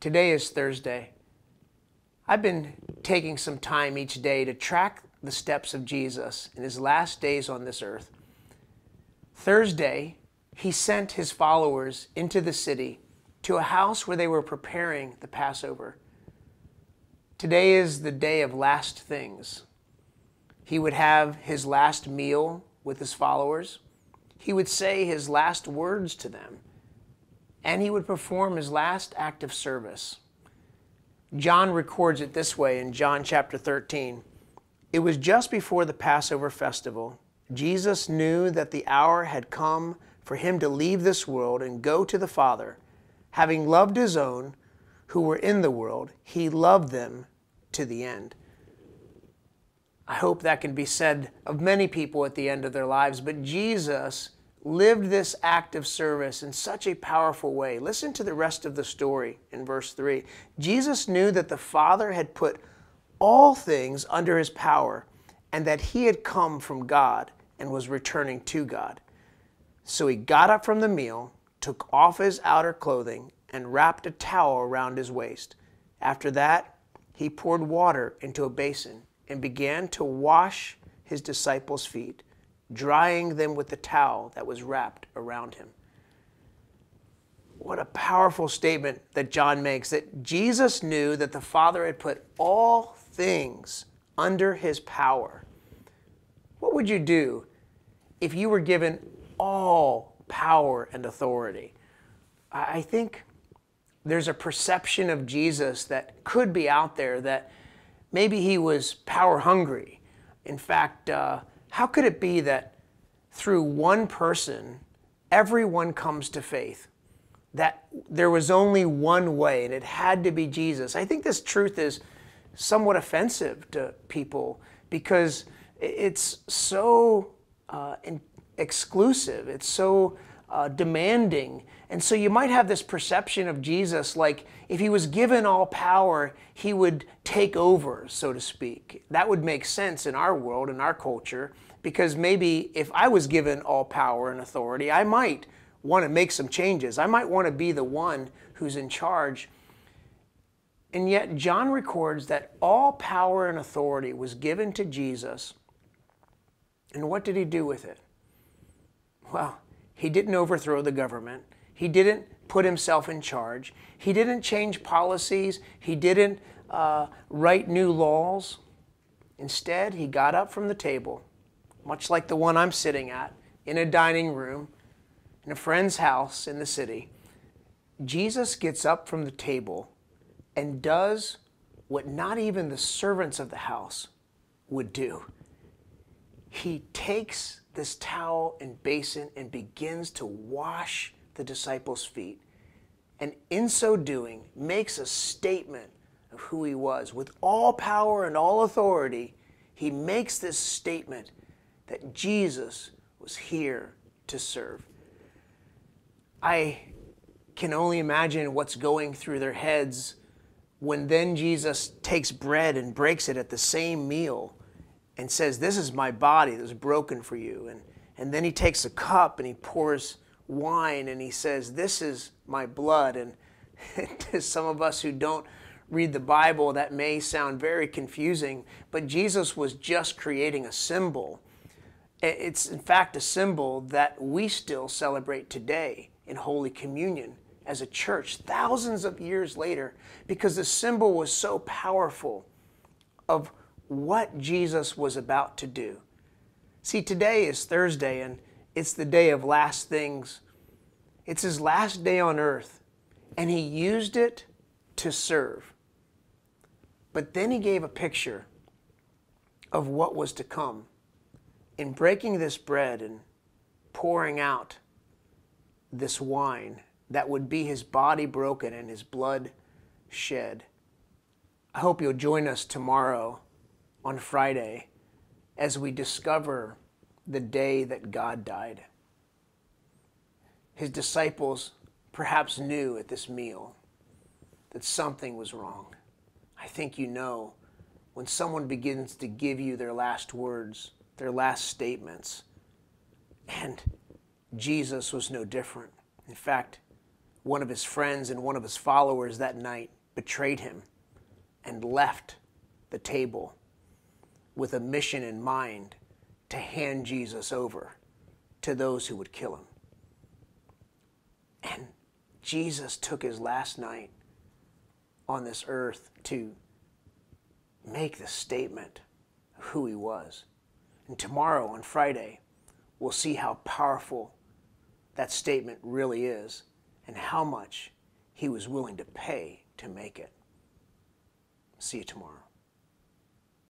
Today is Thursday. I've been taking some time each day to track the steps of Jesus in his last days on this earth. Thursday, he sent his followers into the city to a house where they were preparing the Passover. Today is the day of last things. He would have his last meal with his followers. He would say his last words to them. And he would perform his last act of service. John records it this way in John chapter 13. It was just before the Passover festival. Jesus knew that the hour had come for him to leave this world and go to the Father. Having loved his own who were in the world, he loved them to the end. I hope that can be said of many people at the end of their lives, but Jesus lived this act of service in such a powerful way. Listen to the rest of the story in verse 3. Jesus knew that the Father had put all things under his power and that he had come from God and was returning to God. So he got up from the meal, took off his outer clothing, and wrapped a towel around his waist. After that, he poured water into a basin and began to wash his disciples' feet, drying them with the towel that was wrapped around him. What a powerful statement that John makes, that Jesus knew that the Father had put all things under his power. What would you do if you were given all power and authority? I think there's a perception of Jesus that could be out there that maybe he was power hungry. In fact, how could it be that through one person, everyone comes to faith? That there was only one way, and it had to be Jesus. I think this truth is somewhat offensive to people because it's so exclusive. It's so demanding. And so you might have this perception of Jesus like if he was given all power, he would take over, so to speak. That would make sense in our world, in our culture, because maybe if I was given all power and authority, I might want to make some changes. I might want to be the one who's in charge. And yet John records that all power and authority was given to Jesus. And what did he do with it? Well, he didn't overthrow the government. He didn't put himself in charge. He didn't change policies. He didn't write new laws. Instead, he got up from the table, much like the one I'm sitting at, in a dining room, in a friend's house in the city. Jesus gets up from the table and does what not even the servants of the house would do. He takes this towel and basin and begins to wash the disciples' feet. And in so doing, makes a statement of who he was. With all power and all authority, he makes this statement that Jesus was here to serve. I can only imagine what's going through their heads when then Jesus takes bread and breaks it at the same meal and says, "This is my body that was broken for you." And then he takes a cup and he pours wine and he says, "This is my blood." And to some of us who don't read the Bible, that may sound very confusing, but Jesus was just creating a symbol. It's in fact a symbol that we still celebrate today in Holy Communion as a church thousands of years later, because the symbol was so powerful of what Jesus was about to do. See, today is Thursday, and it's the day of last things. It's his last day on earth, and he used it to serve. But then he gave a picture of what was to come. In breaking this bread and pouring out this wine that would be his body broken and his blood shed. I hope you'll join us tomorrow on Friday as we discover the day that God died. His disciples perhaps knew at this meal that something was wrong. I think you know when someone begins to give you their last words, their last statements. And Jesus was no different. In fact, one of his friends and one of his followers that night betrayed him and left the table with a mission in mind to hand Jesus over to those who would kill him. And Jesus took his last night on this earth to make the statement of who he was. And tomorrow, on Friday, we'll see how powerful that statement really is and how much he was willing to pay to make it. See you tomorrow.